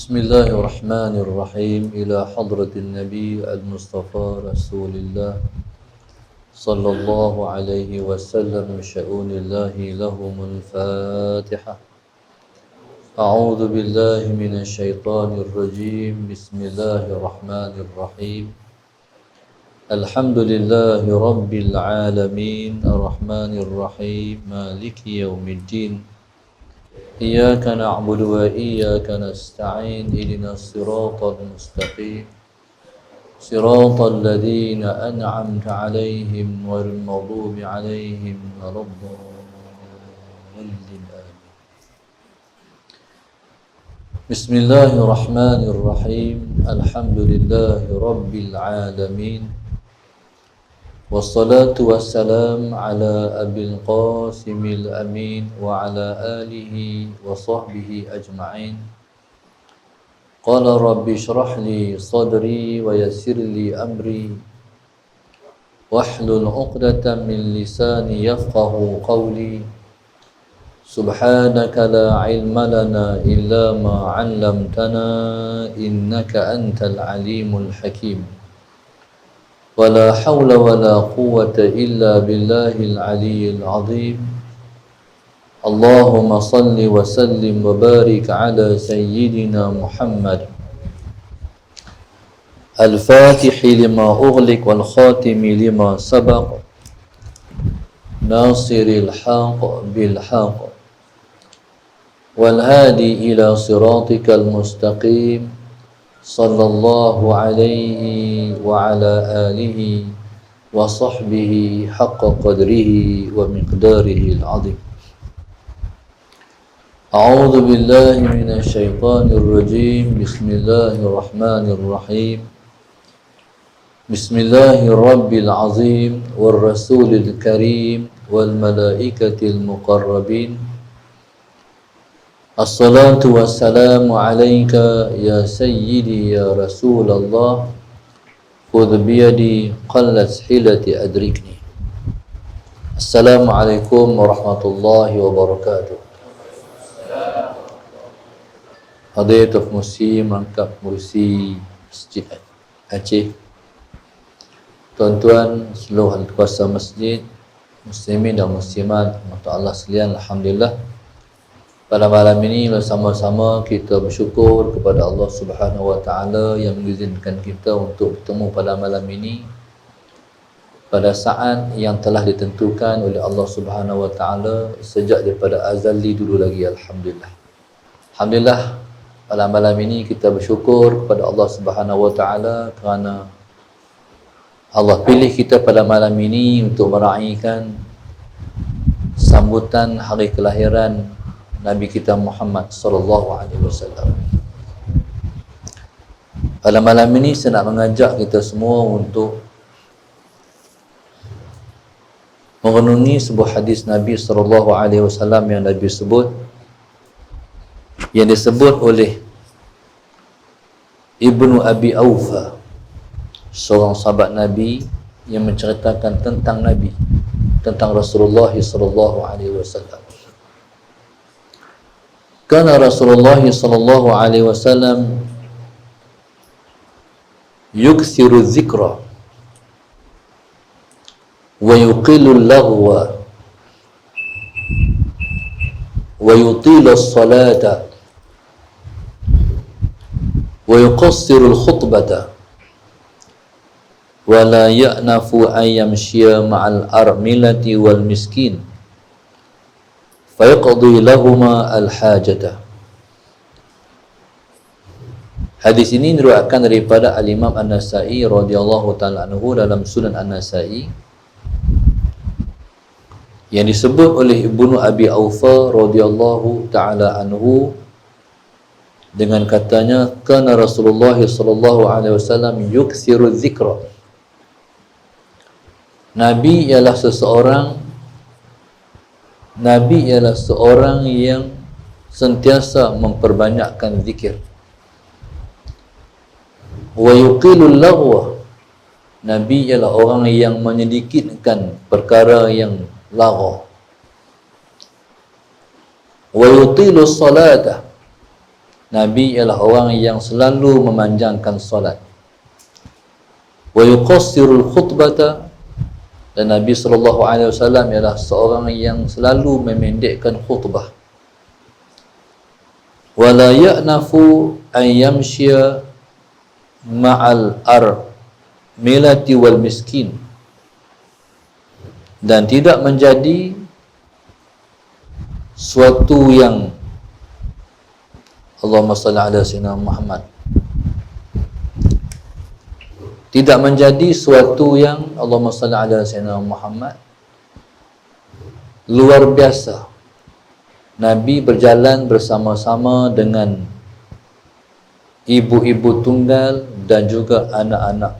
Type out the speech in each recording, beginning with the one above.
بسم الله الرحمن الرحيم إلى حضرة النبي المصطفى رسول الله صلى الله عليه وسلم شؤون الله لهم الفاتحة. أعوذ بالله من الشيطان الرجيم. بسم الله الرحمن الرحيم. الحمد لله رب العالمين الرحمن الرحيم مالك يوم الدين. إياك نعبد وإياك نستعين اهدنا الصراط المستقيم صراط الذين أنعمت عليهم غير المغضوب عليهم ولا الضالين آمين. بسم الله الرحمن الرحيم. الحمد لله رب العالمين والصلاة والسلام على أبي القاسم الأمين وعلى آله وصحبه أجمعين. قال رب اشرح لي صدري ويسر لي أمري واحلل عقدة من لساني يفقه قولي. سبحانك لا علم لنا إلا ما علمتنا إنك أنت العليم الحكيم. ولا حول ولا قوة إلا بالله العلي العظيم. اللهم صل وسلم وبارك على سيدنا محمد الفاتح لما أغلق والخاتم لما سبق ناصر الحق بالحق والهادي إلى صراطك المستقيم صلى الله عليه وعلى آله وصحبه حق قدره ومقداره العظيم. أعوذ بالله من الشيطان الرجيم. بسم الله الرحمن الرحيم. بسم الله الرب العظيم والرسول الكريم والملائكة المقربين. الصلاة والسلام عليك يا سيدي يا رسول الله خذ بيدي قلت حيلتي أدركني. السلام عليكم ورحمة الله وبركاته. Hadirin muslim rangkap murusi Masjid Aceh, tuan-tuan seluruh ahli kuasa masjid, muslimin dan muslimat Allah sekalian, alhamdulillah pada malam ini bersama-sama kita bersyukur kepada Allah Subhanahu wa taala yang mengizinkan kita untuk bertemu pada malam ini pada saat yang telah ditentukan oleh Allah Subhanahu wa taala sejak daripada azali dulu lagi. Alhamdulillah. Alhamdulillah pada malam ini kita bersyukur kepada Allah Subhanahu wa taala kerana Allah pilih kita pada malam ini untuk meraihkan sambutan hari kelahiran Nabi kita Muhammad sallallahu alaihi wasallam. Pada malam ini saya nak mengajak kita semua untuk merenungi sebuah hadis Nabi sallallahu alaihi wasallam yang Nabi sebut, yang disebut oleh Ibnu Abi Aufa, seorang sahabat Nabi yang menceritakan tentang Nabi, tentang Rasulullah sallallahu alaihi wasallam. Kana Rasulullah sallallahu alaihi wasallam yukthiru dzikra wa yuqilu al-laghwa wa yutilu as-salata wa yuqassiru al-khutbata wa la ya'nafu an yamshiya ma'al armilati wal miskin fayaqdi lahuma al-hajata. Hadis ini diriwayatkan daripada Al-Imam An-Nasa'i radhiyallahu ta'ala anhu dalam Sunan An-Nasa'i, yang disebut oleh Ibnu Abi Aufa radhiyallahu ta'ala anhu dengan katanya, kana Rasulullah sallallahu alaihi wasallam yukthiru dzikra. Nabi ialah seorang yang sentiasa memperbanyakkan zikir. Wa yuqilul laghwa. Nabi ialah orang yang menyedikitkan perkara yang lagha. Wa yutilus salata. Nabi ialah orang yang selalu memanjangkan solat. Wa yuqassirul khutbata, dan Nabi SAW ialah seorang yang selalu memendekkan khutbah. Wa la ya'nafu an yamshiya ma'al milati wal miskin, dan tidak menjadi suatu yang Allahumma salli ala sayyidina Muhammad, tidak menjadi suatu yang Allahumma salli ala sayyidina Muhammad luar biasa. Nabi berjalan bersama-sama dengan ibu-ibu tunggal dan juga anak-anak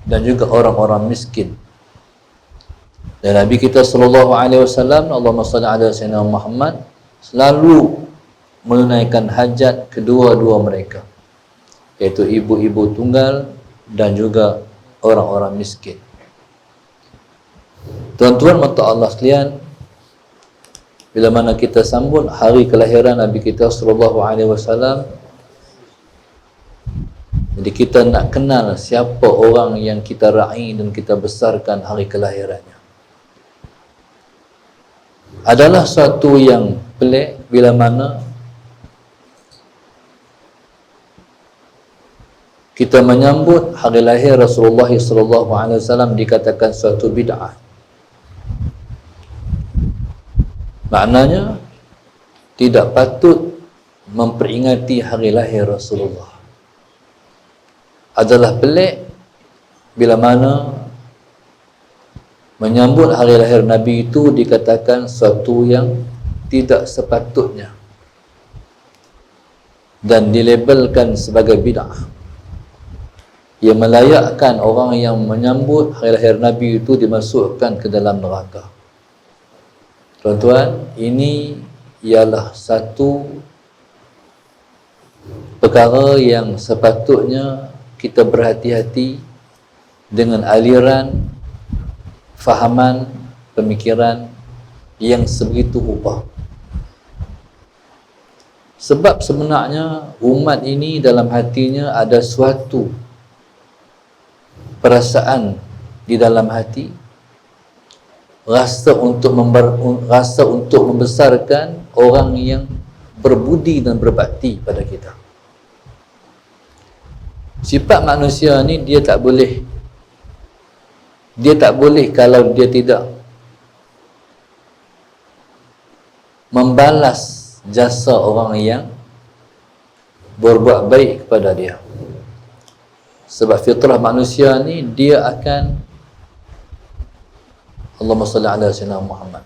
dan juga orang-orang miskin. Dan Nabi kita sallallahu alaihi wasallam, Allahumma salli ala sayyidina Muhammad, selalu menunaikan hajat kedua-dua mereka, iaitu ibu-ibu tunggal dan juga orang-orang miskin. Tuan-tuan mata Allah sekalian, bila mana kita sambut hari kelahiran Nabi kita sallallahu alaihi wasallam, jadi kita nak kenal siapa orang yang kita raih dan kita besarkan hari kelahirannya. Adalah suatu yang pelik bila mana kita menyambut hari lahir Rasulullah SAW dikatakan suatu bid'ah. Maknanya tidak patut memperingati hari lahir Rasulullah. Adalah pelik bila mana menyambut hari lahir Nabi itu dikatakan suatu yang tidak sepatutnya dan dilabelkan sebagai bid'ah, yang melayakkan orang yang menyambut hari lahir Nabi itu dimasukkan ke dalam neraka. Tuan-tuan, ini ialah satu perkara yang sepatutnya kita berhati-hati dengan aliran fahaman pemikiran yang sebegitu rupa. Sebab sebenarnya umat ini dalam hatinya ada suatu perasaan di dalam hati, rasa untuk membesarkan orang yang berbudi dan berbakti pada kita. Sifat manusia ni dia tak boleh kalau dia tidak membalas jasa orang yang berbuat baik kepada dia. Sebab fitrah manusia ni dia akan, Allahumma salli ala sayyidina Muhammad,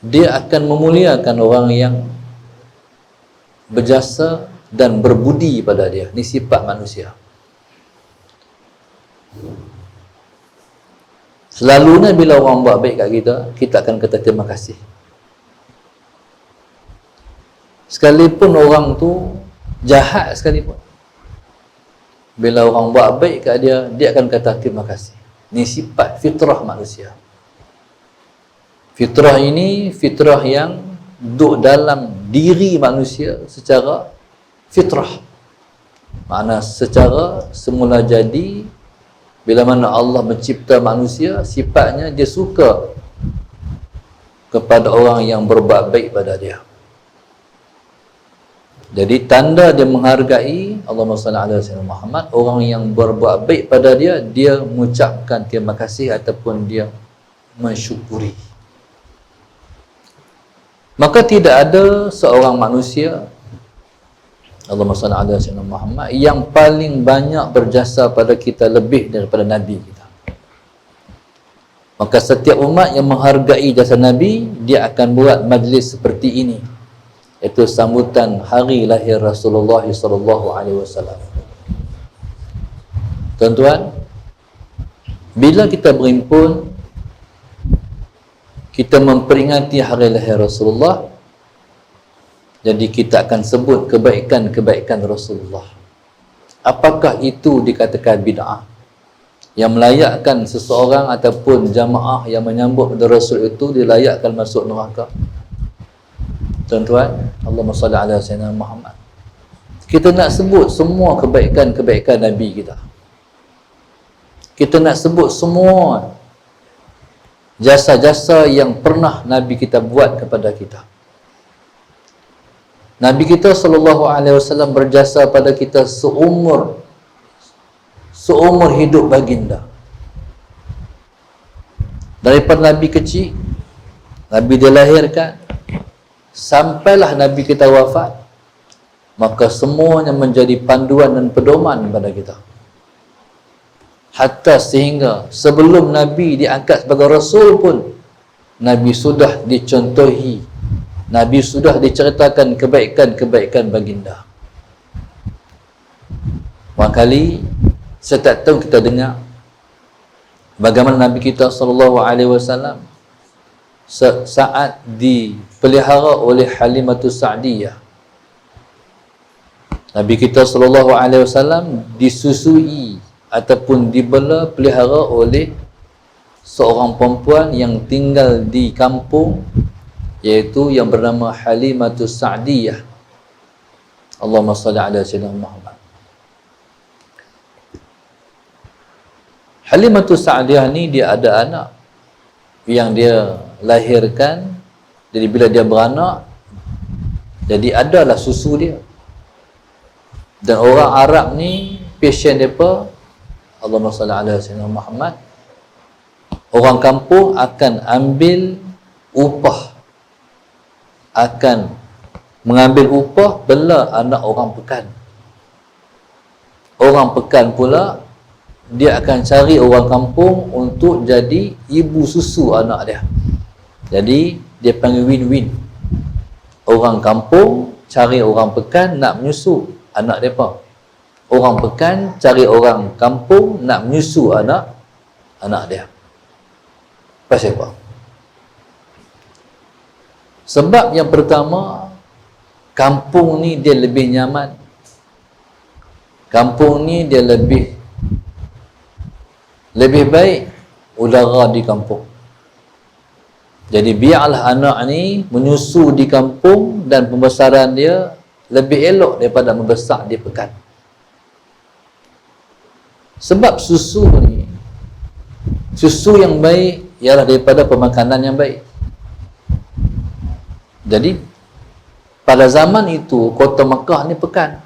dia akan memuliakan orang yang berjasa dan berbudi pada dia. Ini sifat manusia. Selalunya bila orang buat baik kat kita, kita akan kata terima kasih. Sekalipun orang tu jahat sekalipun, bila orang buat baik kat dia, dia akan kata terima kasih. Ini sifat fitrah manusia. Fitrah ini fitrah yang duduk dalam diri manusia secara fitrah. Makna secara semula jadi, bila mana Allah mencipta manusia, sifatnya dia suka kepada orang yang berbuat baik pada dia. Jadi tanda dia menghargai, Allahumma salli ala sayyidina Muhammad, orang yang berbuat baik pada dia, dia mengucapkan terima kasih ataupun dia mensyukuri. Maka tidak ada seorang manusia, Allahumma salli ala sayyidina Muhammad, yang paling banyak berjasa pada kita lebih daripada Nabi kita. Maka setiap umat yang menghargai jasa Nabi, dia akan buat majlis seperti ini, iaitu sambutan hari lahir Rasulullah SAW. Tuan-tuan, bila kita berhimpun, kita memperingati hari lahir Rasulullah, jadi kita akan sebut kebaikan-kebaikan Rasulullah. Apakah itu dikatakan bid'ah yang melayakkan seseorang ataupun jamaah yang menyambut pada Rasul itu dilayakkan masuk neraka? Tuan-tuan, Allahumma salli ala sayyidina Muhammad. Kita nak sebut semua kebaikan-kebaikan Nabi kita. Kita nak sebut semua jasa-jasa yang pernah Nabi kita buat kepada kita. Nabi kita SAW berjasa pada kita seumur hidup baginda. Daripada Nabi kecil, Nabi dilahirkan, sampailah Nabi kita wafat, maka semuanya menjadi panduan dan pedoman kepada kita. Hatta sehingga sebelum Nabi diangkat sebagai Rasul pun, Nabi sudah dicontohi, Nabi sudah diceritakan kebaikan-kebaikan baginda. Makali setiap tahun kita dengar bagaimana Nabi kita SAW saat dipelihara oleh Halimatus Sa'diyah. Nabi kita SAW disusui ataupun dibela pelihara oleh seorang perempuan yang tinggal di kampung, iaitu yang bernama Halimatus Sa'diyah. Allahumma salli ala sayyidina Muhammad. Halimatus Sa'diyah ni dia ada anak yang dia lahirkan. Jadi bila dia beranak, jadi adalah susu dia. Dan orang Arab ni passion mereka, Allahumma salli ala sayyidina Muhammad, orang kampung akan ambil upah, akan mengambil upah bela anak orang pekan. Orang pekan pula dia akan cari orang kampung untuk jadi ibu susu anak dia. Jadi dia panggil win-win. Orang kampung cari orang pekan nak menyusu anak mereka. Orang pekan cari orang kampung nak menyusu anak dia. Pasal apa? Sebab yang pertama, kampung ni dia lebih nyaman. Kampung ni dia lebih baik udara di kampung. Jadi biarlah anak ni menyusu di kampung dan pembesaran dia lebih elok daripada membesar di pekan. Sebab susu ni, susu yang baik ialah daripada pemakanan yang baik. Jadi pada zaman itu kota Mekah ni pekan.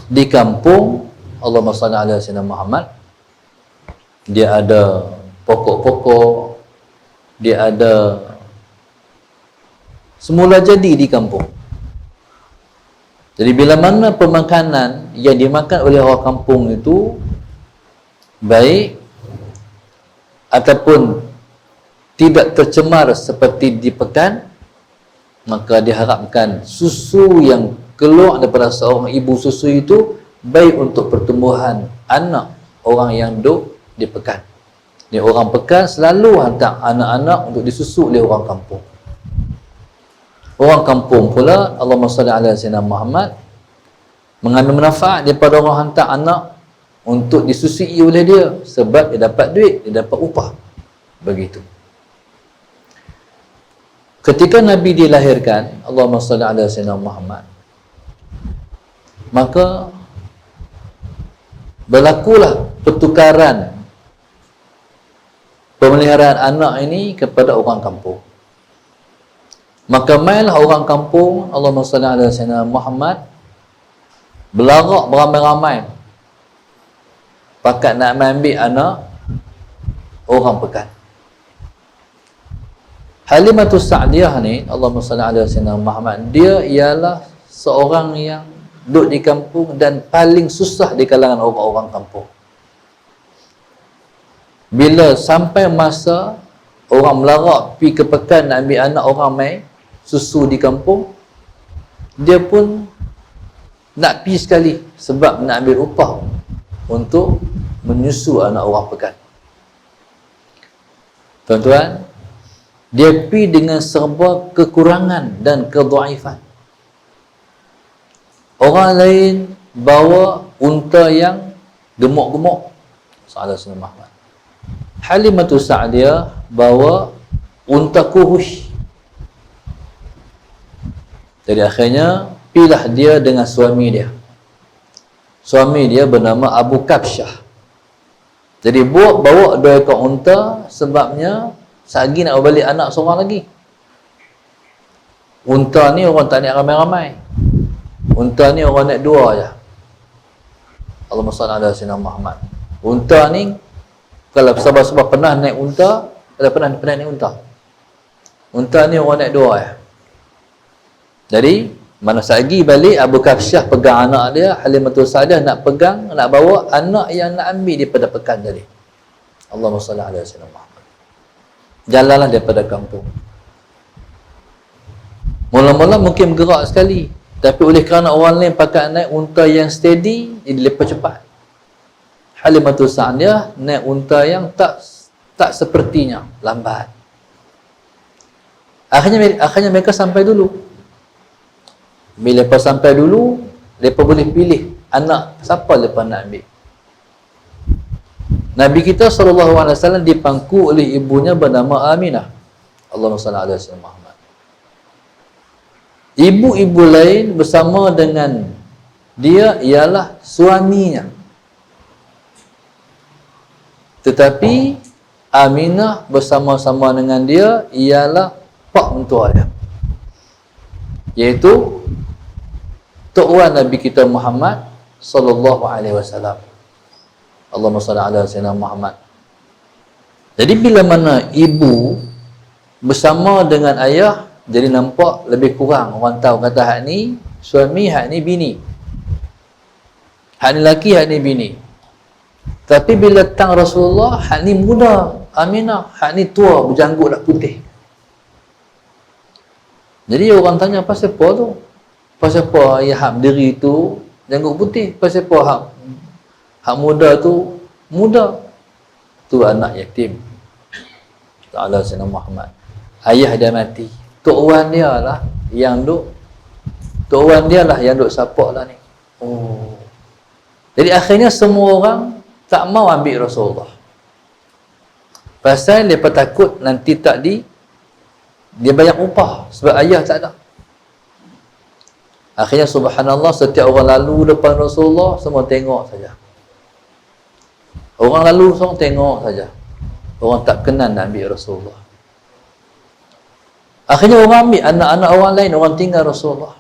Di kampung, Allahumma salli ala sayyidina Muhammad, dia ada pokok-pokok, dia ada semula jadi di kampung. Jadi bila mana pemakanan yang dimakan oleh orang kampung itu baik ataupun tidak tercemar seperti di pekan, maka diharapkan susu yang keluar daripada seorang ibu susu itu baik untuk pertumbuhan anak orang yang duduk di pekan. Jadi orang pekan selalu hantar anak-anak untuk disusu oleh orang kampung. Orang kampung pula, Allahumma salli ala sayyidina Muhammad, mengambil manfaat daripada orang hantar anak untuk disusui oleh dia, sebab dia dapat duit, dia dapat upah. Begitu. Ketika Nabi dilahirkan, Allahumma salli ala sayyidina Muhammad, maka berlakulah pertukaran pemeliharaan anak ini kepada orang kampung. Maka mainlah orang kampung, Allahumma salli ala sayyidina Muhammad, belarak beramai-ramai pakat nak ambil anak orang pekan. Halimatus Sa'diyah ni, Allahumma salli ala sayyidina Muhammad, dia ialah seorang yang duduk di kampung dan paling susah di kalangan orang-orang kampung. Bila sampai masa orang melarak pergi ke pekan nak ambil anak orang mai susu di kampung, dia pun nak pergi sekali sebab nak ambil upah untuk menyusu anak orang pekan. Tuan-tuan, dia pergi dengan serba kekurangan dan kedhaifan. Orang lain bawa unta yang gemuk-gemuk, Sallallahu Alaihi Wasallam. Halimatus Sa'diyah bawa unta kuhush. Jadi akhirnya pilah dia dengan suami dia. Suami dia bernama Abu Kabsyah. Jadi bawa 2 ekor unta sebabnya sehari nak balik anak seorang lagi. Unta ni orang tak naik ramai-ramai. Unta ni orang naik 2 je. Allahumma salli ala sayyidina Muhammad. Unta ni kalau sahabat-sahabat pernah naik unta, kalau pernah naik unta. Unta ni orang naik 2 je. Jadi mana sehari balik Abu Kabsyah pegang anak dia, Halimatul Sa'diah nak pegang, nak bawa anak yang nak ambil daripada pekan tadi. Allahumma salli ala sayyidina Muhammad. Jalanlah daripada kampung. Mula-mula mungkin bergerak sekali, tapi oleh kerana orang lain pakai naik unta yang steady, jadi lepas cepat. Halimatul Sa'diah naik unta yang tak sepertinya, lambat. Akhirnya mereka sampai dulu. Bila lepas sampai dulu, mereka boleh pilih anak siapa mereka nak ambil. Nabi kita SAW dipangku oleh ibunya bernama Aminah. Allahumma salli ala sayyidina Muhammad. Ibu-ibu lain bersama dengan dia ialah suaminya. Tetapi Aminah bersama-sama dengan dia ialah pak mentua dia, iaitu Tok Wan Nabi kita Muhammad sallallahu alaihi wasallam. Allahumma salli ala sayyidina Muhammad. Jadi bila mana ibu bersama dengan ayah, jadi nampak lebih kurang orang tahu kata hak ni suami, hak ni bini. Hak ni laki, hak ni bini. Tapi bila tang Rasulullah, hak ni muda, Aminah, hak ni tua, berjanggut dah putih. Jadi orang tanya pasal apa tu? Pasal apa ayah hak berdiri tu janggut putih? Pasal apa hak muda tu muda? Tu anak yatim. Ta'ala Sayyidina Muhammad. Ayah dia mati. Tok Wan dia lah yang duk sapak lah ni. Oh. Jadi akhirnya semua orang tak mau ambil Rasulullah. Pasal mereka takut nanti dia banyak upah sebab ayah tak ada. Akhirnya subhanallah, setiap orang lalu depan Rasulullah semua tengok saja. Orang lalu semua tengok saja. Orang tak kenal nak ambil Rasulullah. Akhirnya orang ambil anak-anak orang lain, orang tinggal Rasulullah.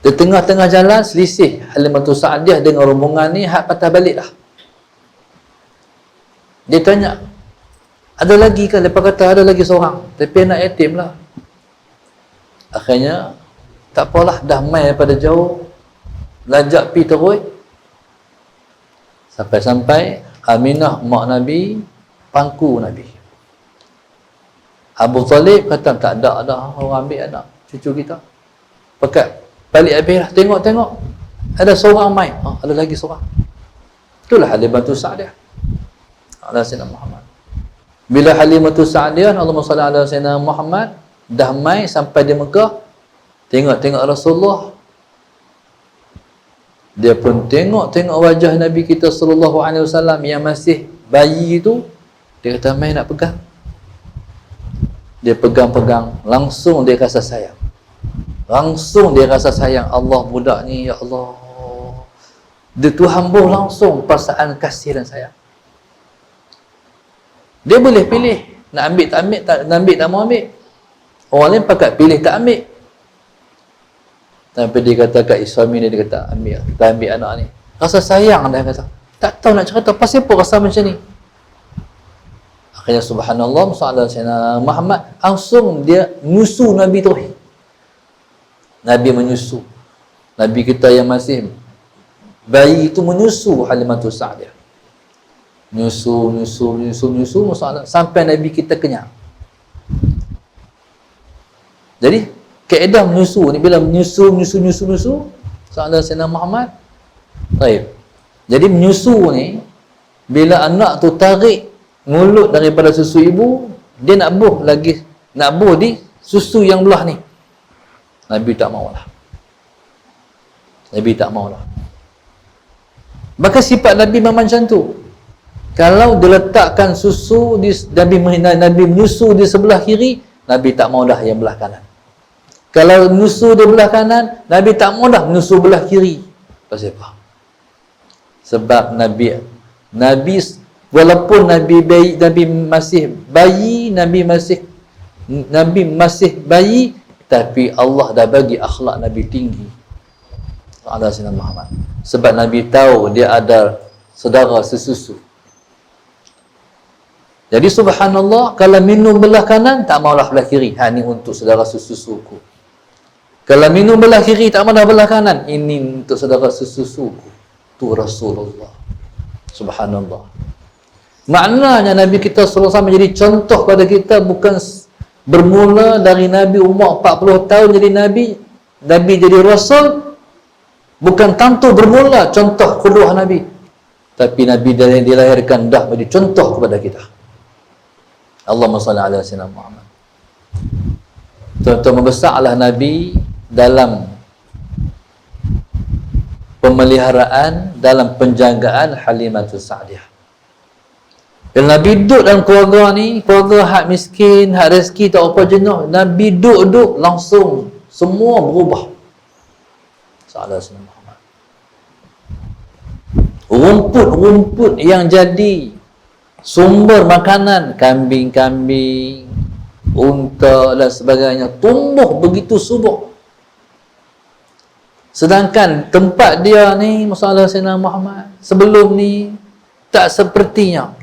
Di tengah-tengah jalan selisih Halimatul Sa'diah dengan rombongan ni, hak patah balik dah. Dia tanya, ada lagi ke? Lepas kata ada lagi seorang, tapi anak yatim lah. Akhirnya tak apalah, dah main daripada jauh, lajak pi terus. Sampai-sampai Aminah mak Nabi pangku Nabi. Abu Talib kata tak ada orang ambil anak cucu kita. Pekat balik habis lah, tengok ada seorang main, ada lagi seorang. Itulah Halimatul Sa'diah ala Sayyidina Muhammad. Bila Halimatul Sa'diah, Allahumma salli ala Sayyidina Muhammad, dah main sampai di Mekah, tengok Rasulullah, dia pun tengok wajah Nabi kita sallallahu alaihi wasallam yang masih bayi itu. Dia kata mai nak pegang. Dia pegang-pegang, langsung dia rasa sayang. Allah budak ni, ya Allah. Dia tu hamba langsung perasaan kasih dan sayang. Dia boleh pilih nak ambil tak ambil, nak ambil tak mau ambil. Orang lain pakat pilih tak ambil. Tapi dia kata kat suami dia kata ambil, kita ambil anak ni. Rasa sayang dia kata. Tak tahu nak cerita pasal apa rasa macam ni. Akhirnya subhanallah, sallallahu alaihi wasallam Muhammad langsung dia nyusu Nabi tu. Nabi menyusu. Nabi kita yang masih bayi itu menyusu Halimatul Sa'diah. Nyusu sampai Nabi kita kenyang. Jadi kaedah menyusu ni, bila menyusu sallallahu alaihi wasallam Muhammad. Baik. Jadi menyusu ni bila anak tu tarik mulut daripada susu ibu, dia nak buh di susu yang belah ni. Nabi tak maulah. Maka sifat Nabi memang macam tu. Kalau diletakkan susu Nabi menyusu di sebelah kiri, Nabi tak mau dah yang belah kanan. Kalau nusu dia belah kanan, Nabi tak mau dah nusu belah kiri. Pasal apa? Sebab Nabi walaupun Nabi masih bayi, Nabi masih bayi, tapi Allah dah bagi akhlak Nabi tinggi. Allah Sayyidina Muhammad. Sebab Nabi tahu dia ada saudara sesusu. Jadi subhanallah, kalau minum belah kanan, tak maulah belah kiri. Ni untuk saudara sesusuku. Kalau minum belah kiri, tak maulah belah kanan. Ini untuk saudara sesusuku. Tu Rasulullah. Subhanallah. Maknanya Nabi kita sallallahu alaihi wasallam menjadi contoh pada kita, bukan bermula dari Nabi umur 40 tahun jadi Nabi jadi Rasul, bukan tentu bermula contoh kedua Nabi, tapi Nabi dilahirkan dah menjadi contoh kepada kita. Allahumma salli ala sayyidina Muhammad. Contoh membesarlah Nabi dalam pemeliharaan, dalam penjagaan Halimatus Sa'diyah. Bila Nabi duduk dalam keluarga ni, keluarga hak miskin, hak rezeki tak apa jenuh, Nabi duduk langsung semua berubah. Sallallahu alaihi Muhammad. Rumput-rumput yang jadi sumber makanan, kambing-kambing, unta dan sebagainya, tumbuh begitu subur. Sedangkan tempat dia ni, masalah Sayyidina Muhammad, sebelum ni tak sepertinya.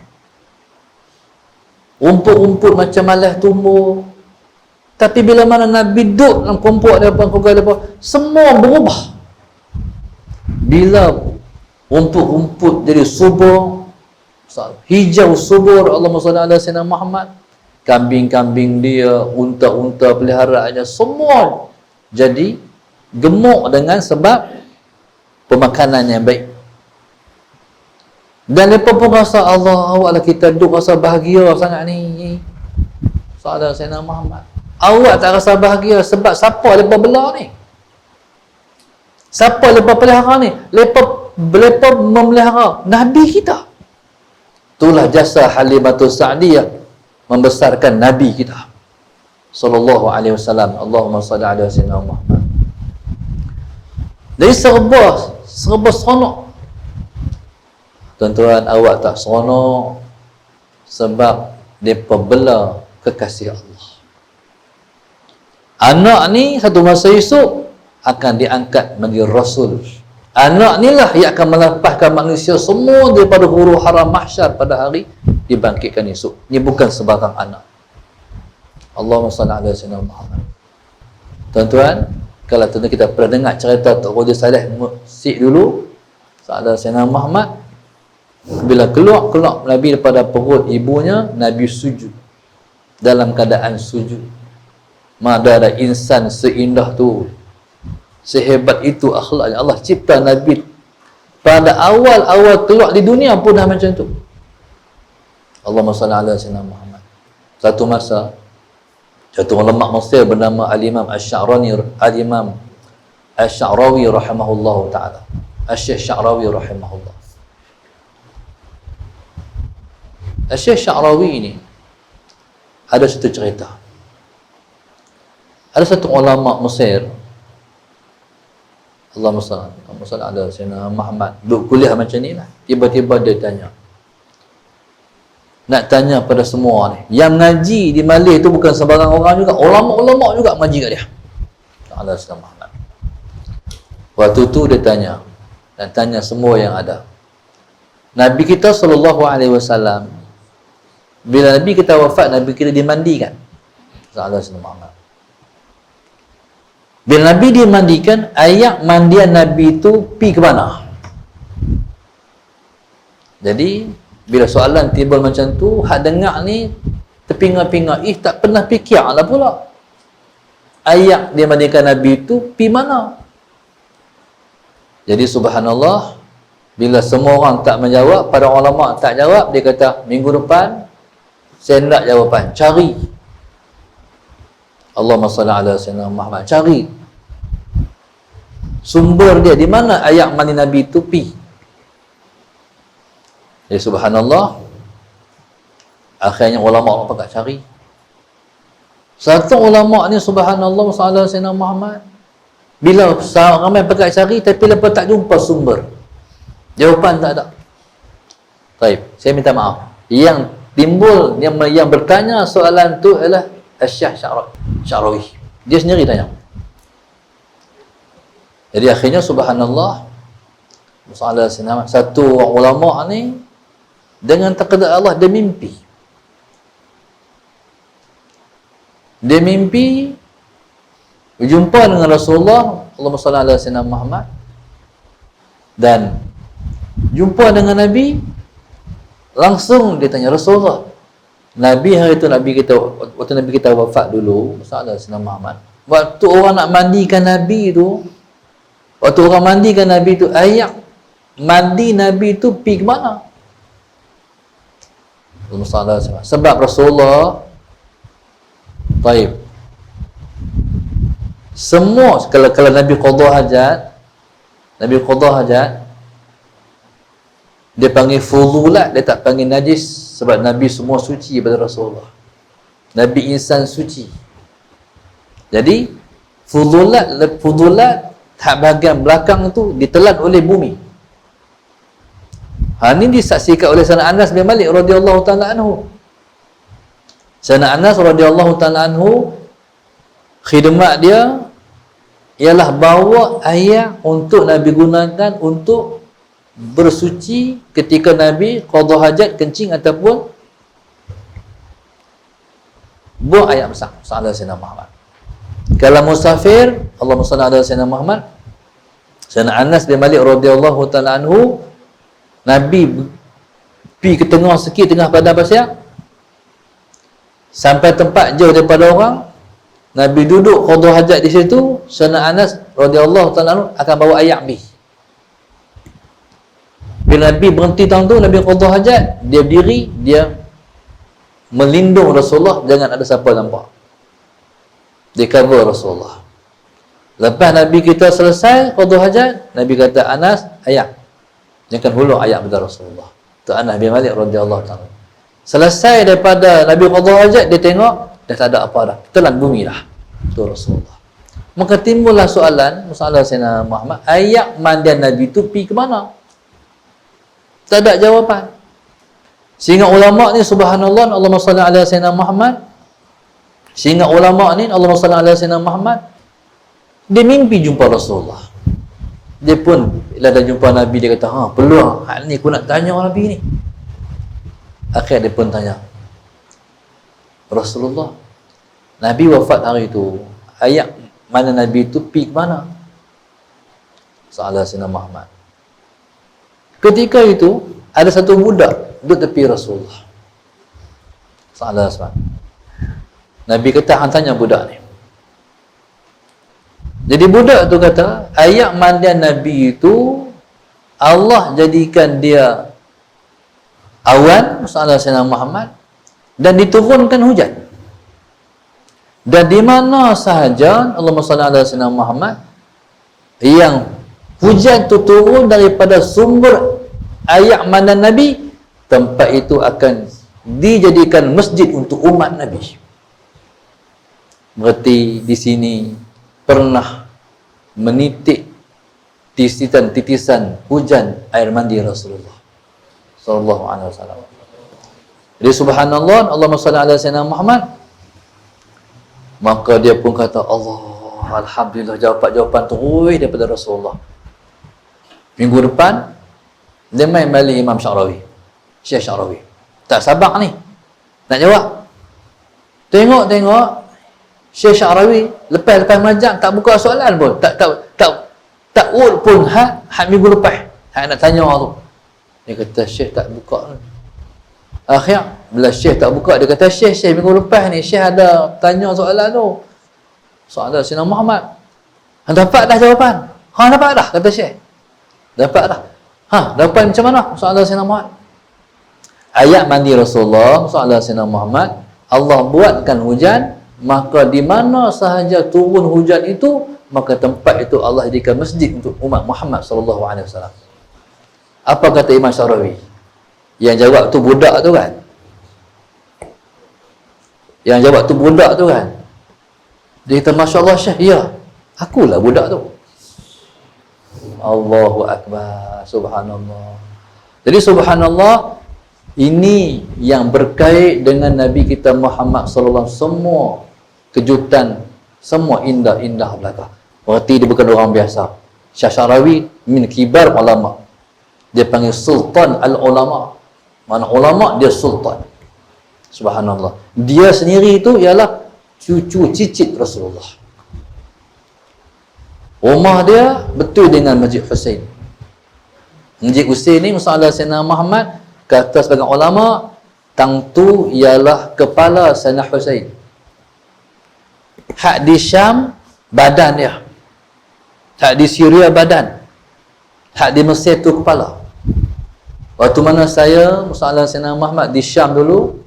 Rumput-rumput macam malas tumbuh. Tapi bila mana Nabi duduk dalam kelompok dia, semua berubah. Bila rumput-rumput jadi subur, hijau subur, Allahumma salli ala sayyidina Muhammad, kambing-kambing dia, unta-unta peliharaannya, semua jadi gemuk dengan sebab pemakanan yang baik. Dan mereka pun rasa, Allah, awaklah kita duduk rasa bahagia sangat ni. Sahabat Sayyidina Muhammad, awak tak rasa bahagia sebab siapa mereka bela ni? Siapa mereka pelihara ni? Mereka memelihara Nabi kita. Itulah jasa Halimatus Sa'diyah membesarkan Nabi kita sallallahu alaihi wasallam. Allahumma salli ala sayyidina Muhammad. Jadi serba seronok. Tuan-tuan, awak tak seronok sebab mereka bela kekasih Allah. Anak ni satu masa esok akan diangkat menjadi Rasul. Anak ni lah yang akan melepaskan manusia semua daripada huru haram mahsyar pada hari dibangkitkan esok. Ini bukan sebarang anak. Allahumma salli ala sayyidina Muhammad. Tuan-tuan, kalau tuan-tuan kita pernah dengar cerita Tok Raja Saleh Sik dulu, sahabat Sayyidina Muhammad, bila keluar Nabi daripada perut ibunya, Nabi sujud. Dalam keadaan sujud. Mana ada insan seindah tu, sehebat itu akhlaknya. Allah cipta Nabi pada awal keluar di dunia pun dah macam tu. Allahumma salli ala sayyidina Muhammad. Satu masa satu ulama Mesir bernama Al-Imam Asy-Sya'rawi rahimahullahu taala. Asy-Syaikh Sya'rawi rahimahullah. Asy-Syaikh Sya'rawi ini ada satu cerita. Ada satu ulama Mesir, Allahumma salli ala sayyidina Muhammad, duduk kuliah macam ni lah. Tiba-tiba dia nak tanya pada semua ni. Yang ngaji di Malih tu bukan sembarang orang juga, ulama-ulama juga ngaji kat dia. Allah sayyidina Muhammad. Waktu tu dia tanya, dan tanya semua yang ada. Nabi kita sallallahu alaihi wasallam, bila Nabi kita wafat, Nabi kita dimandikan. Allah sayyidina Muhammad. Bila Nabi dimandikan, ayak mandian Nabi itu pi ke mana? Jadi bila soalan timbul macam tu, hak dengar ni terpinga-pinga, tak pernah fikir lah pula. Ayak dia mandikan Nabi itu pi mana? Jadi subhanallah, bila semua orang tak menjawab, para ulama tak jawab, dia kata, minggu depan saya nak jawapan, cari. Allahumma salli ala sayyidina Muhammad, cari sumber dia, di mana ayak mandi Nabi itu pi. Jadi subhanallah, akhirnya ulama pakat cari Satu ulama ni subhanallah sallallahu alaihi wasallam Muhammad, bila ramai pakai cari tapi lepas tak jumpa sumber, jawapan tak ada. Baik, saya minta maaf. Yang timbul, yang bertanya soalan tu adalah Syekh Sya'rawi. Dia sendiri tanya. Jadi akhirnya subhanallah sallallahu alaihi wasallam, satu ulama ni dengan takdir Allah dia mimpi. Dia mimpi berjumpa dengan Rasulullah, Allahumma salli ala sayyidina Muhammad, dan jumpa dengan Nabi. Langsung dia tanya Rasulullah, Nabi hari itu, Nabi kita waktu Nabi kita wafat dulu, sallallahu alaihi wasallam Muhammad, waktu orang nak mandikan Nabi tu, waktu orang mandikan Nabi tu, ayak mandi Nabi tu pergi ke mana? Allahumma salli ala sayyidina, sebab Rasulullah taib semua, kalau Nabi qada hajat, dia panggil fudulat, dia tak panggil najis, sebab Nabi semua suci pada Rasulullah. Nabi insan suci. Jadi fudulat hak bahagian belakang tu ditelan oleh bumi. Ini disaksikan oleh Sayyidina Anas bin Malik radhiyallahu taala anhu. Sayyidina Anas radhiyallahu taala anhu, khidmat dia ialah bawa air untuk Nabi gunakan untuk bersuci ketika Nabi qada hajat, kencing ataupun buang air besar. Sallallahu alaihi wasallam Muhammad. Kalau musafir, Allahumma salli ala sayyidina Muhammad. Sayyidina Anas bin Malik radhiyallahu taala anhu, Nabi pergi ke tengah sikit, tengah padang pasir, sampai tempat jauh daripada orang, Nabi duduk qada hajat di situ. Sayyidina Anas radhiyallahu taala anhu akan bawa air bi. Bila Nabi berhenti tang tu, Nabi qada hajat, dia berdiri, dia melindung Rasulullah jangan ada siapa nampak. Dia cover Rasulullah. Lepas Nabi kita selesai qada hajat, Nabi kata, Anas, ayak. Jangan hulur ayak pada Rasulullah. Tu Anas bin Malik radhiyallahu taala. Selesai daripada Nabi qada hajat, dia tengok dah tak ada apa dah, telan bumi dah. Tu Rasulullah. Maka timbullah soalan, masalah Sayyidina Muhammad, ayak mandian Nabi tu pergi ke mana? Tak ada jawapan. Sehingga ulama ni subhanallah, Allahumma salli ala sayyidina Muhammad, sehingga ulama ni Allahumma salli ala sayyidina Muhammad, dia mimpi jumpa Rasulullah. Dia pun bila dah jumpa Nabi, dia kata, peluang hal ni aku nak tanya Nabi ni. Akhir dia pun tanya, Rasulullah, Nabi wafat hari itu, ayak mana Nabi itu pergi ke mana? Sallallahu alaihi wasallam Muhammad. Ketika itu ada satu budak duduk tepi Rasulullah sallallahu alaihi wasallam. Nabi kata, hang tanya budak ni. Jadi budak tu kata, ayak mandian Nabi itu Allah jadikan dia awan, sallallahu alaihi wasallam Muhammad, dan diturunkan hujan. Dan di mana sahaja Allahumma salli ala sayyidina Muhammad yang hujan itu turun daripada sumber ayak mandan Nabi, tempat itu akan dijadikan masjid untuk umat Nabi. Berarti di sini pernah menitik titisan hujan air mandi Rasulullah sallallahu alaihi wasallam. Jadi subhanallah, Allahumma salli ala sayyidina Muhammad. Maka dia pun kata, Allah, alhamdulillah, jawapan terus daripada Rasulullah. Minggu depan dia main balik Imam Sya'rawi, Syekh Sya'rawi. Tak sabar ni nak jawab. Tengok Syekh Sya'rawi lepas majang tak buka soalan pun, tak urut pun hak minggu lepas hak nak tanya tu. Dia kata, Syekh tak buka. Akhir bila Syekh tak buka, dia kata, Syekh minggu lepas ni Syekh ada tanya soalan tu, soalan Sayyidina Muhammad, hang dapat dah jawapan? Dapat dah, kata Syekh. Dapat dah. Dapat macam mana? Soalan Sayyidina Muhammad. Ayat mandi Rasulullah soalan Sayyidina Muhammad, Allah buatkan hujan, maka di mana sahaja turun hujan itu, maka tempat itu Allah jadikan masjid untuk umat Muhammad sallallahu alaihi wasallam. Apa kata Imam Sya'rawi? Yang jawab tu budak tu kan? Yang jawab tu budak tu kan? Dia kata, Masya Allah Syekh, ya, akulah budak tu. Allahu Akbar, subhanallah. Jadi subhanallah, ini yang berkait dengan Nabi kita Muhammad sallallahu alaihi wasallam, semua kejutan, semua indah-indah belaka. Berarti dia bukan orang biasa. Syasharawi min kibar ulama. Dia panggil sultan al-ulama. Mana ulama, dia sultan. Subhanallah. Dia sendiri itu ialah cucu cicit Rasulullah. Rumah dia betul dengan Masjid Husain. Masjid Husain ni masalah Sayyidina Muhammad, kata sebagian ulama, tang tu ialah kepala Sayyidina Husain. Hak di Syam, badan dia. Hak di Syria, badan. Hak di Mesir tu kepala. Waktu mana saya masalah Sayyidina Muhammad di Syam dulu,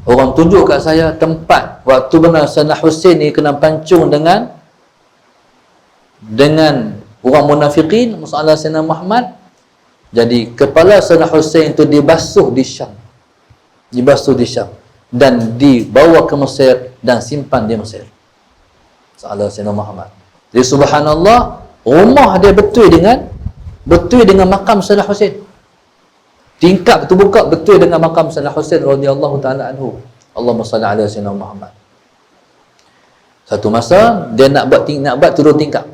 orang tunjuk kat saya tempat waktu mana Sayyidina Husain ni kena pancung dengan orang munafikin masalah Sayyidina Muhammad. Jadi kepala Sayyidina Husain itu dibasuh di Syam. Dibasuh di Syam dan dibawa ke Mesir dan simpan di Mesir. Masalah Sayyidina Muhammad. Jadi subhanallah, rumah dia betul dengan makam Sayyidina Husain. Tingkap tu buka betul dengan makam Sayyidina Husain radhiyallahu taala anhu. Allahumma salli ala Sayyidina Muhammad. Satu masa dia nak buat turun tingkap.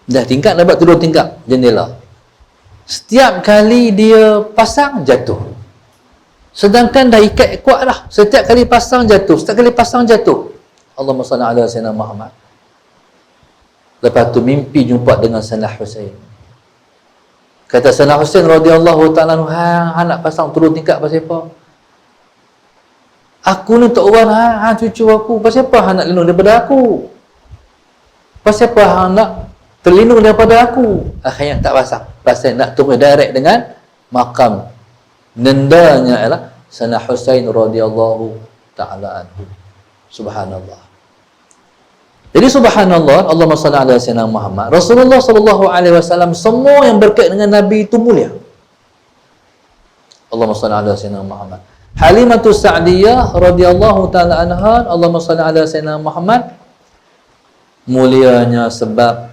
Dah tingkap, nak buat turun tingkap jendela. Setiap kali dia pasang, jatuh. Sedangkan dah ikat kuat dah. Setiap kali pasang, jatuh. Setiap kali pasang, jatuh. Allahumma salli ala Sayyidina Muhammad. Lepas tu mimpi jumpa dengan Sayyidina Husain. Kata Sayyidina Husain radhiyallahu ta'ala anhu, hang nak pasang turun tingkap pasal apa? Aku ni tak orang, hang cucu aku. Pasal apa hang nak lindung daripada aku? Pasal apa hang nak terlindung daripada aku? Akhirnya tak pasang. Pasal nak turun direct dengan makam nendanya ialah Sayyidina Husain radhiyallahu ta'ala anhu. Subhanallah. Jadi subhanallah, Allahumma salli ala Sayyidina Muhammad. Rasulullah sallallahu alaihi wasallam, semua yang berkait dengan Nabi itu mulia. Allahumma salli ala Sayyidina Muhammad. Halimatus Sa'diyah radhiyallahu ta'ala anha, Allahumma salli ala Sayyidina Muhammad. Mulianya sebab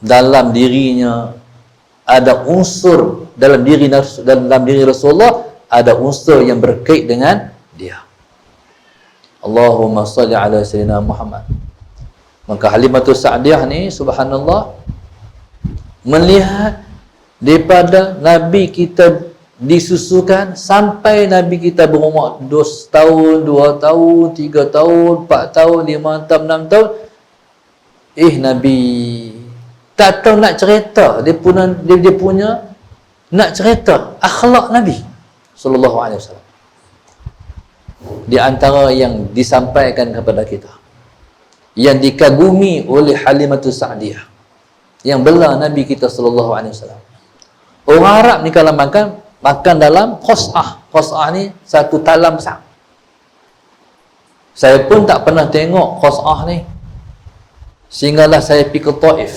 dalam dirinya ada unsur, dalam diri Rasulullah ada unsur yang berkait dengan dia. Allahumma salli ala Sayyidina Muhammad. Maka Halimatus Sa'diyah ni subhanallah melihat daripada Nabi kita disusukan sampai Nabi kita berumur 2 tahun, 2 tahun, 3 tahun, 4 tahun, 5 tahun, 6 tahun. Nabi tak tahu nak cerita. Dia punya nak cerita akhlak Nabi sallallahu alaihi wasallam. Di antara yang disampaikan kepada kita, yang dikagumi oleh Halimatus Sa'diyah, yang bela Nabi kita sallallahu alaihi wasallam. Orang Arab ni kalau makan dalam qas'ah. Qas'ah ni satu talam besar. Saya pun tak pernah tengok qas'ah ni sehinggalah saya pergi ke Taif.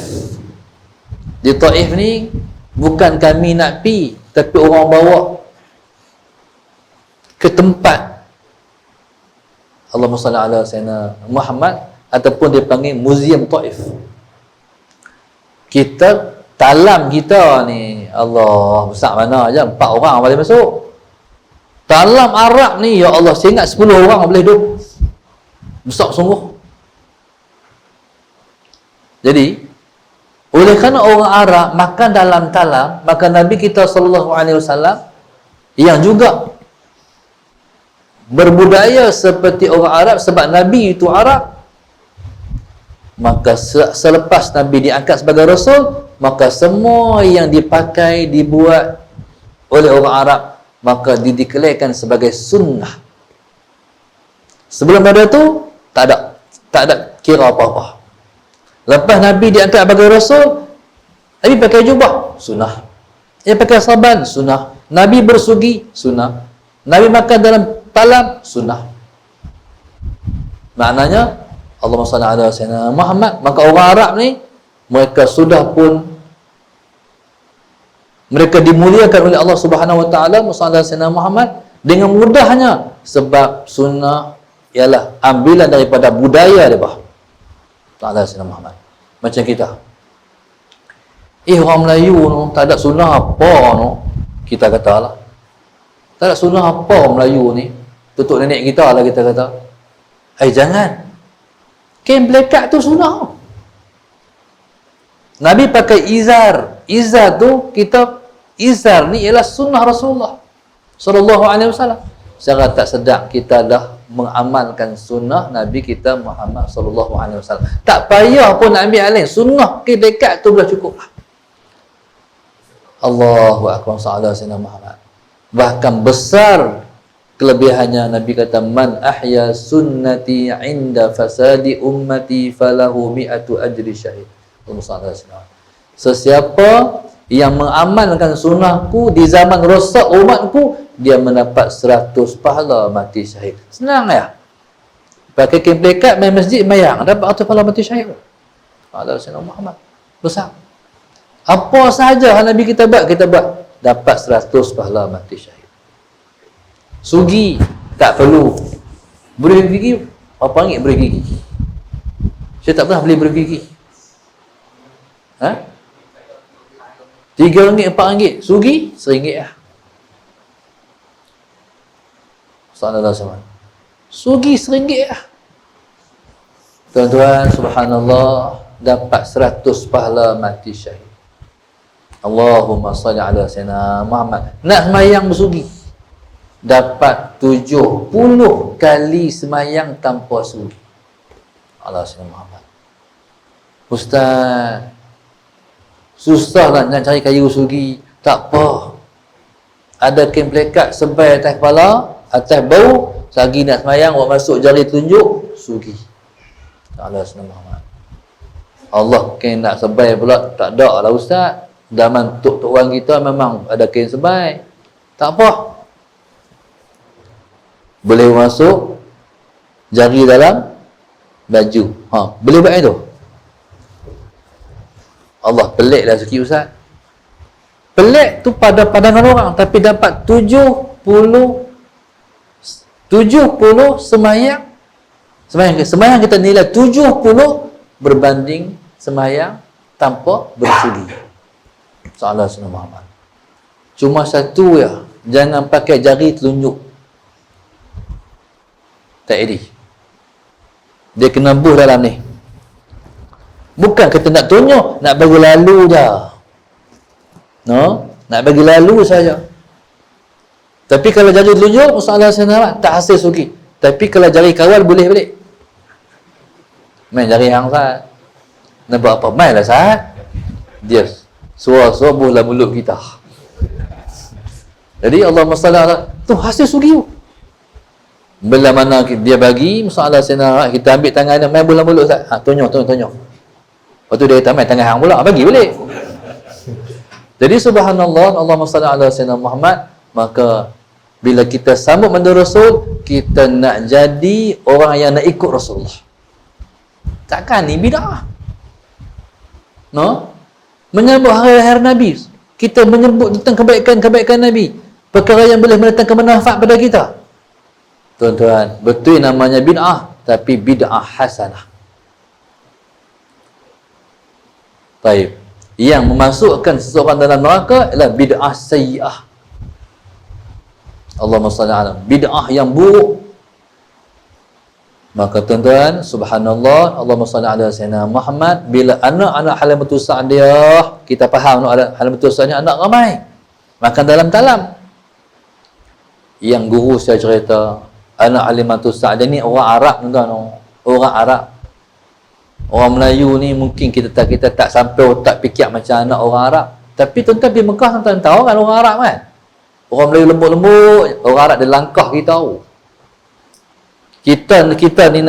Di Taif ni bukan kami nak pi, tapi orang bawa ke tempat Allahumma salli ala Sayyidina Muhammad, ataupun dia panggil Museum Taif. Kita talam kita ni, Allah, besar mana aja, 4 orang boleh masuk. Talam Arab ni, ya Allah, saya ingat 10 orang boleh duduk. Besar sungguh. Jadi oleh kerana orang Arab makan dalam talam, maka Nabi kita sallallahu alaihi wasallam yang juga berbudaya seperti orang Arab, sebab Nabi itu Arab, maka selepas Nabi diangkat sebagai Rasul, maka semua yang dipakai, dibuat oleh orang Arab, maka dideklarkan sebagai sunnah. Sebelum pada tu tak ada kira apa-apa. Lepas Nabi diangkat sebagai Rasul, Nabi pakai jubah, sunnah. Dia pakai saban, sunnah. Nabi bersugi, sunnah. Nabi makan dalam talam, sunnah. Maknanya Allahumma salli ala Sayyidina Muhammad. Maka orang Arab ni, mereka sudah pun, mereka dimuliakan oleh Allah Subhanahu wa taala, Sayyidina Muhammad, dengan mudahnya sebab sunnah ialah ambilan daripada budaya dia bah. Ta'ala Sayyidina Muhammad. Macam kita. Orang Melayu tu tak ada sunnah apa tu. Kita kata lah. Tak ada sunnah apa Melayu ni. Tutup nenek kita lah kita kata. Jangan. Kain belekat tu sunnah. Nabi pakai izar. Izar tu izar ni ialah sunnah Rasulullah sallallahu alaihi wasallam. Secara tak sedar kita dah mengamalkan sunnah Nabi kita Muhammad sallallahu alaihi wasallam. Tak payah pun nak ambil lain. Sunnah kain belekat tu dah cukup lah. Allahu akbar sallallahu alaihi wasallam Muhammad. Bahkan besar kelebihannya Nabi kata man ahya sunnati inda fasadi ummati falahu mi'atu ajri syahid. Sesiapa yang mengamalkan sunnahku di zaman rosak umatku, dia mendapat 100 pahala mati syahid. Senang ya. Pakai kain belekat main masjid mayang dapat 100 pahala mati syahid. Allah Rasulullah Muhammad. Besar. Apa sahaja Nabi kita buat dapat 100 pahala mati syahid. Sugi tak perlu. Beri gigi berapa ringgit beri gigi? Saya tak pernah beli beri gigi. RM3, RM4. Sugi RM1 lah. Sallallahu alaihi wasallam. Sugi RM1 lah. Tuan-tuan, subhanallah, dapat 100 pahala mati syahid. Allahumma salli ala sayyidina Muhammad. Nak semayang bersugi, dapat 70 kali semayang tanpa sugi. Allah sayyidina Muhammad. Ustaz, susah lah nak cari kayu sugi. Tak apa. Ada kain pelekat sebai atas kepala, atas bau, selagi nak semayang, awak masuk jari tunjuk, sugi. Allah sayyidina Muhammad. Allah kain nak sebai pula, tak ada lah ustaz. Zaman tok orang kita memang ada kain sebai. Tak apa. Boleh masuk jari dalam baju. Boleh buat itu. Allah peliklah sikit ustaz. Pelik tu pada pandangan orang, tapi dapat 70 semayang. Semayang kita nilai 70 berbanding semayang tanpa bersugi. Sallallahu alaihi Muhammad. Cuma satu ya, jangan pakai jari telunjuk. Tak edih. Dia kena buh dalam ni. Bukan kita nak tunjuk, nak bagi lalu dah. Nak bagi lalu saja. Tapi kalau jari telunjuk, Sallallahu alaihi wasallam tak hasil sugi. Tapi kalau jari kawal boleh balik. Main jari hang Sat. Nak buat apa? Mainlah Sat. Dia suara-suara buhlah mulut kita. Jadi Allahumma salli ala tu hasil sugi tu. Bila mana dia bagi masalah sena, kita ambil tangan dia main bola mulut Ustaz. Tonyok. Lepas tu dia kata main tangan hang pula, bagi balik. Jadi subhanallah, Allahumma salli ala sayyidina Muhammad. Maka bila kita sambut benda Rasul, kita nak jadi orang yang nak ikut Rasulullah. Takkan ni bid'ah. Menyambut hari-hari Nabi, kita menyebut tentang kebaikan Nabi, perkara yang boleh mendatangkan manfaat pada kita. Tuan-tuan, betul namanya bid'ah, tapi bid'ah hasanah. Baik. Yang memasukkan seseorang dalam neraka adalah bid'ah sayyi'ah. Allahumma salli ala bid'ah yang buruk. Maka tuan-tuan, subhanallah, Allahumma salli ala sayyidina Muhammad. Bila anak-anak Halimatus Sa'diyah, kita faham Halimatus Sa'diyah anak ramai, makan dalam-dalam. Yang guru saya cerita, anak Halimatus Sa'diyah ni orang Arab tuan-tuan. Orang Arab. Orang Melayu ni mungkin kita tak sampai otak fikir macam anak orang Arab. Tapi tuan-tuan di Mekah tuan-tuan tahu kan orang Arab kan? Orang Melayu lembut-lembut, orang Arab dia langkah kita tahu. Kita ni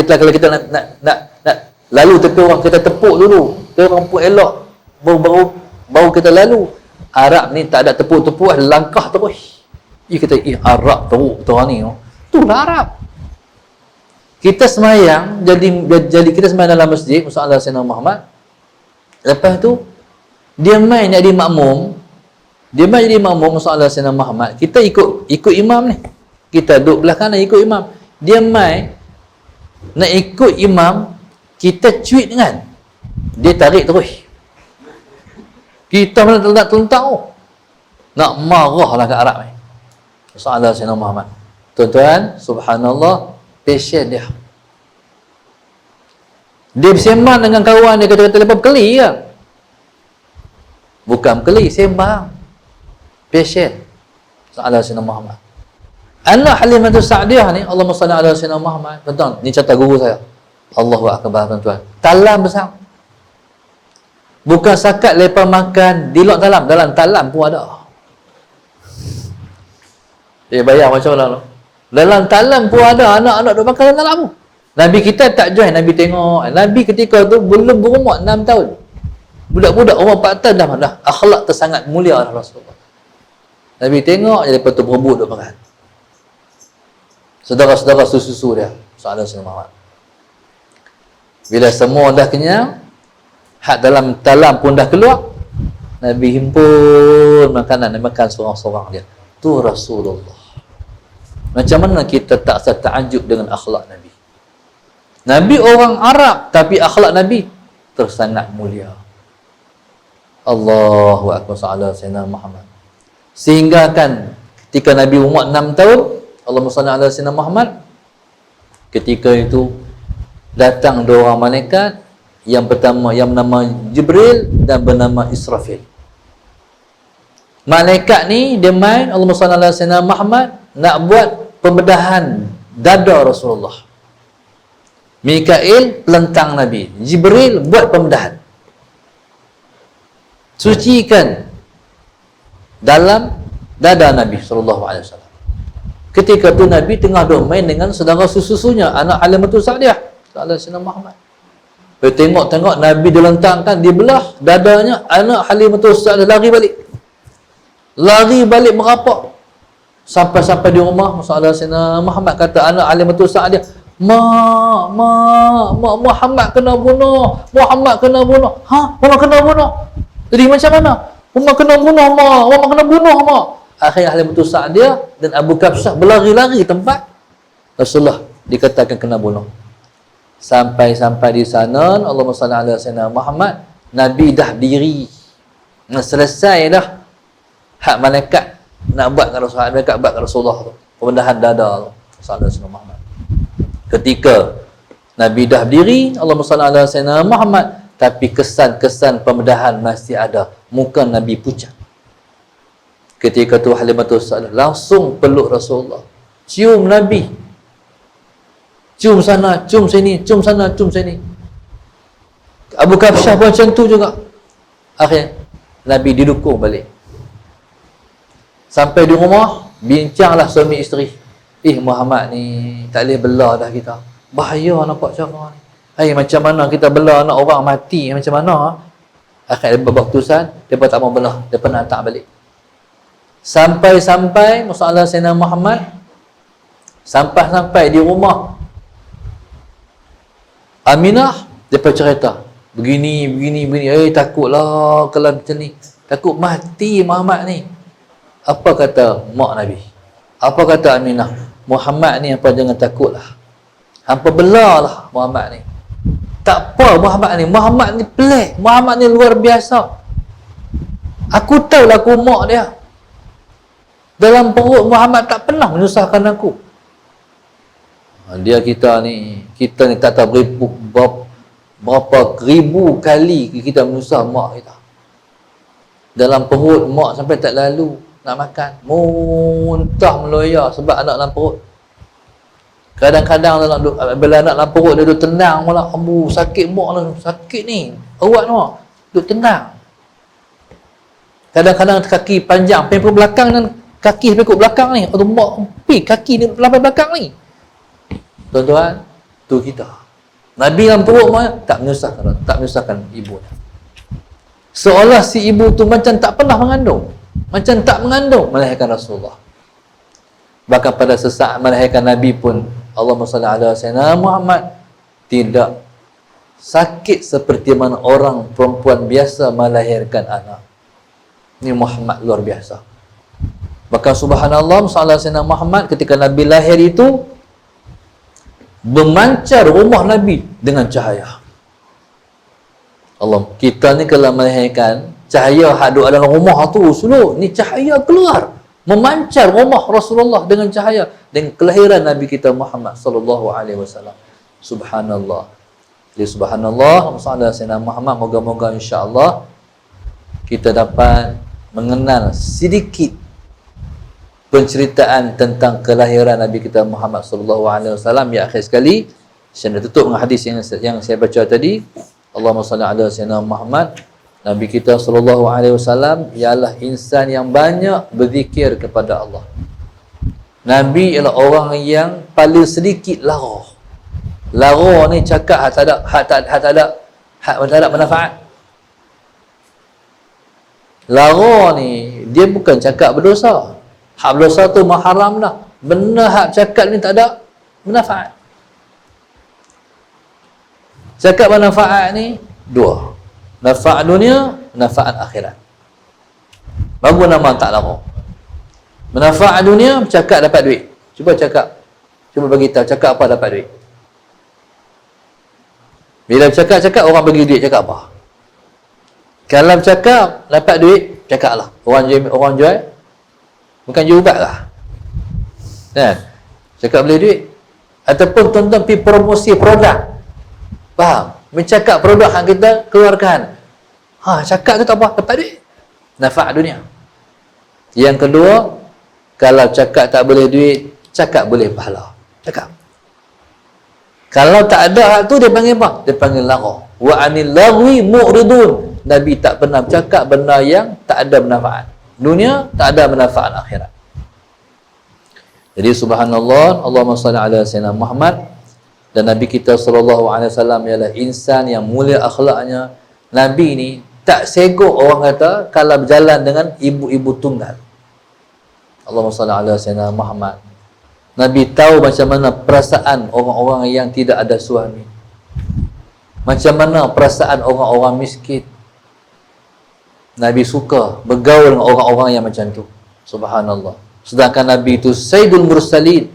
kalau kita nak lalu tepi orang, kita tepuk dulu. Kita orang tepuk elok, baru kita lalu. Arab ni tak ada tepuk-tepuk, langkah terus. Kita Arab teruk orang ni. Itulah Arab. Kita semayang, jadi kita semayang dalam masjid, Musa Sayyidina Muhammad. Lepas tu dia main jadi makmum. Musa Sayyidina Muhammad. Kita ikut imam ni. Kita duduk belah kanan ikut imam. dia mai nak ikut imam, kita cuit dengan dia, tarik terus. Kita mana nak tentang nak marah lah kat Arab ni. Salah Sayyidina Muhammad. Tuan-tuan, subhanallah, passion dia. Dia bersembang dengan kawan dia, kata-kata lepas keli ke? Bukan keli, sembang. Passion. Salah Sayyidina Muhammad. Anak Halimatus Sa'diyah ni, Allahumma salli ala Sayyidina Muhammad. Tuan-tuan, ni cerita guru saya. Allahu akbar, tuan-tuan. Talam besar. Bukan sakat lepas makan di luar talam, dalam talam pun ada. Bayar macam mana tu? Dalam talam pun ada anak-anak duk makan dalam talam tu. Nabi kita tak join, Nabi tengok. Nabi ketika tu belum berumur 6 tahun. Budak-budak umur 4 tahun dah akhlak tersangat mulia dah Rasulullah. Nabi tengok je lepas tu berebut duk makan. Saudara-saudara susu dia. Salah Sayyidina Muhammad. Bila semua dah kenyang, hak dalam talam pun dah keluar, Nabi himpun makanan, dia makan seorang-seorang dia. Tu Rasulullah. Macam mana kita tak ta'ajub dengan akhlak Nabi? Nabi orang Arab, tapi akhlak Nabi tersangat mulia. Allahu akbar, sallallahu Sayyidina Muhammad. Sehingga kan ketika Nabi umur 6 tahun, Allahumma salli ala Sayyidina Muhammad, ketika itu datang dua orang malaikat. Yang pertama yang bernama Jibril dan bernama Israfil. Malaikat ni dia main, Allahumma salli ala Sayyidina Muhammad, nak buat pembedahan dada Rasulullah. Mikail pelentang Nabi, Jibril buat pembedahan, sucikan dalam dada Nabi sallallahu alaihi wasallam. Ketika tu Nabi tengah duk main dengan saudara susunya, anak Halimatus Sa'diyah, sallallahu Sayyidina Muhammad. Dia tengok-tengok Nabi dilentangkan, dibelah dadanya, anak Halimatus Sa'diyah lari balik merapak. Sampai-sampai di rumah, Sallallahu Sayyidina Muhammad kata anak Halimatus Sa'diyah, Muhammad kena bunuh. Muhammad kena bunuh. Mama kena bunuh. Jadi macam mana? Mama kena bunuh, Mama kena bunuh, Akhirnya Halimatus Sa'diyah dan Abu Kabsyah berlari-lari tempat Rasulullah dikatakan kena bunuh. Sampai-sampai di sana, Allahumma salli ala Sayyidina Muhammad, Nabi dah diri. Selesai dah hak malaikat nak buat kat Rasulullah, malaikat buat kat Rasulullah tu, pembedahan dada tu, sallallahu alaihi Muhammad. Ketika Nabi dah berdiri, Allahumma salli ala Sayyidina Muhammad, tapi kesan-kesan pembedahan masih ada. Muka Nabi pucat. Ketika tu Halimatus Sa'diyah langsung peluk Rasulullah, cium Nabi, cium sana, cium sini, cium sana, cium sini. Abu Kabsyah pun macam tu juga. Akhirnya Nabi didukung balik. Sampai di rumah, bincanglah suami isteri. Muhammad ni tak boleh belah dah kita. Bahaya nampak cara ni. Macam mana kita belah anak orang mati, macam mana? Akhirnya dia buat keputusan, dia tak mau belah, dia nak tak balik. Sampai-sampai masalah Sayyidina Muhammad, sampai di rumah Aminah, dia cerita begini. Takutlah kalau macam ni, takut mati Muhammad ni. Apa kata mak Nabi? Apa kata Aminah? Muhammad ni apa, jangan takutlah, hampa belalah Muhammad ni. Tak apa Muhammad ni pelik, Muhammad ni luar biasa. Aku tahulah aku mak dia. Dalam perut Muhammad tak pernah menyusahkan aku. Kita ni tak tahu berapa ribu kali kita menyusah mak kita. Dalam perut mak sampai tak lalu nak makan, muntah meloya sebab anak dalam perut. Kadang-kadang bila anak dalam perut dia duduk tenang malah, abu sakit mak lah, sakit ni awak no, duduk tenang. Kadang-kadang kaki panjang pempek belakang dan kaki pekuk belakang ni, atau mak kaki ni lampai belakang ni. Tuan-tuan, tu kita. Nabi dalam perut tak menyusahkan ibu. Seolah si ibu tu macam tak pernah mengandung, melahirkan Rasulullah. Bahkan pada sesaat melahirkan Nabi pun, Allahumma salli ala Sayyidina Muhammad, tidak sakit seperti mana orang perempuan biasa melahirkan anak. Ini Muhammad luar biasa. Bahkan subhanallah, sallallahu Sayyidina Muhammad ketika Nabi lahir itu, memancar rumah Nabi dengan cahaya. Allah, kita ni kalau melahirkan cahaya hak duk dalam rumah tu suluk, ni cahaya keluar, memancar rumah Rasulullah dengan cahaya, dengan kelahiran Nabi kita Muhammad sallallahu alaihi wasallam. Subhanallah. Jadi subhanallah, sallallahu alaihi wasallam Muhammad, moga-moga insya-Allah kita dapat mengenal sedikit penceritaan tentang kelahiran Nabi kita Muhammad sallallahu alaihi wasallam. Ya akhir sekali, saya nak tutup dengan hadis yang saya baca tadi. Allahumma salli ala sayyidina Muhammad. Nabi kita sallallahu alaihi wasallam ialah insan yang banyak berzikir kepada Allah. Nabi ialah orang yang paling sedikit lara. Lara ni cakap hak tak ada manfaat. Lara ni dia bukan cakap berdosa. Hak berdosa tu haram dah. Benda hak cakap ni tak ada manfaat. Cakap manfaat ni dua. Manfaat dunia, manfaat akhirat. Bagus nama tak lara. Manfaat dunia, cakap dapat duit. Cuba cakap. Cuba bagi tahu cakap apa dapat duit. Bila cakap orang bagi duit, cakap apa? Kalau cakap dapat duit, cakaplah. Orang jual bukan jual ubat lah. Kan? Cakap beli duit. Ataupun tuan-tuan pergi promosi produk. Faham? Mencakap produk yang kita keluarkan. Cakap tu tak apa, dapat duit. Manfaat dunia. Yang kedua, kalau cakap tak boleh duit, cakap boleh pahala. Cakap. Kalau tak ada hal tu, dia panggil apa? Dia panggil lara. Wa anil lagwi mu'ridun. Nabi tak pernah bercakap benda yang tak ada manfaat dunia, tak ada manfaat akhirat. Jadi subhanallah, Allahumma salli ala sayyidina Muhammad. Dan Nabi kita sallallahu alaihi wasallam ialah insan yang mulia akhlaknya. Nabi ni tak segok orang kata kalau berjalan dengan ibu-ibu tunggal. Allahumma salli ala sayyidina Muhammad. Nabi tahu macam mana perasaan orang-orang yang tidak ada suami. Macam mana perasaan orang-orang miskin. Nabi suka bergaul dengan orang-orang yang macam tu. Subhanallah. Sedangkan Nabi itu Sayyidul Mursalin.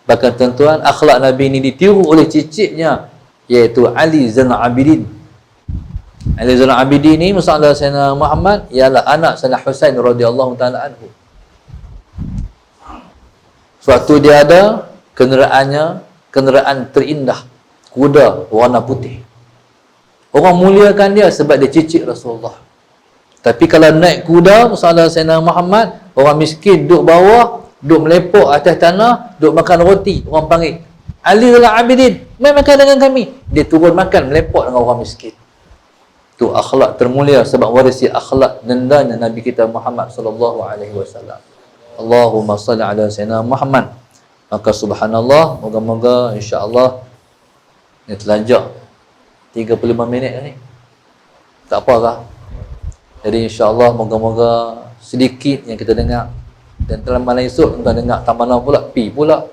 Bahkan tuan-tuan, akhlak Nabi ini ditiru oleh cicitnya, iaitu Ali Zainal Abidin. Ali Zainal Abidin ni, Musa Sayyidina Muhammad, ialah anak Sayyidina Husain radhiyallahu ta'ala anhu. Suatu dia ada kenderaan terindah, kuda warna putih. Orang muliakan dia sebab dia cicit Rasulullah. Tapi kalau naik kuda, Musa Sayyidina Muhammad, orang miskin duduk bawah, duk melepok atas tanah, duk makan roti. Orang panggil, Ali Zainal Abidin, mai makan dengan kami. Dia turun makan, melepok dengan orang miskin. Tu akhlak termulia sebab warisi akhlak dendanya Nabi kita Muhammad sallallahu alaihi wasallam. Allahumma salli ala sayyidina Muhammad. Maka subhanallah, moga-moga insya-Allah ni telanjak 35 minit ni. Tak apalah. Jadi insya-Allah moga-moga sedikit yang kita dengar. Dan dalam malam esok tuan dengar tak mana pula, pi pula.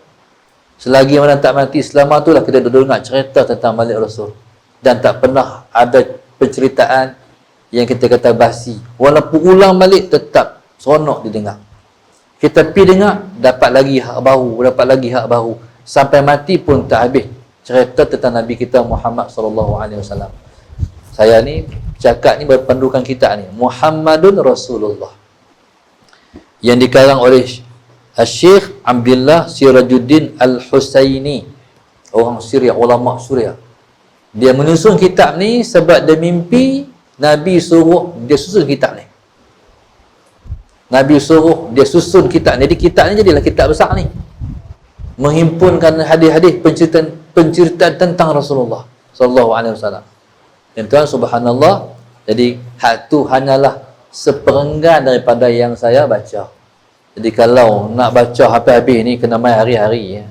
Selagi mana tak mati selama tu lah kita dengar cerita tentang Malik Rasul. Dan tak pernah ada penceritaan yang kita kata basi. Walaupun ulang balik tetap seronok didengar. Kita pi dengar, dapat lagi hak baru. Sampai mati pun tak habis cerita tentang Nabi kita Muhammad sallallahu alaihi wasallam. Saya ni cakap ni berpandukan kita ni Muhammadun Rasulullah, yang dikarang oleh Syekh Abdullah Sirajuddin Al-Husaini, orang Syria, ulama Syria. Dia menyusun kitab ni sebab dia mimpi Nabi suruh dia susun kitab ni. Nabi suruh dia susun kitab ni. Jadi kitab ni jadilah kitab besar ni, menghimpunkan hadis-hadis penceritaan tentang Rasulullah sallallahu alaihi wasallam. Dan tuan subhanallah, jadi hak tu hanyalah seperenggan daripada yang saya baca. Jadi kalau nak baca habis-habis ni kena main hari-hari ya.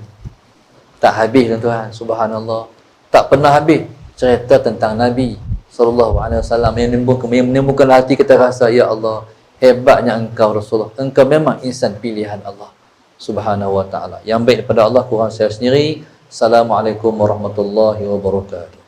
Tak habis tuan-tuan, subhanallah. Tak pernah habis cerita tentang Nabi sallallahu alaihi wasallam yang menimbulkan hati kita rasa, ya Allah, hebatnya engkau Rasulullah. Engkau memang insan pilihan Allah subhanahu wa ta'ala. Yang baik daripada Allah kurang saya sendiri. Assalamualaikum warahmatullahi wabarakatuh.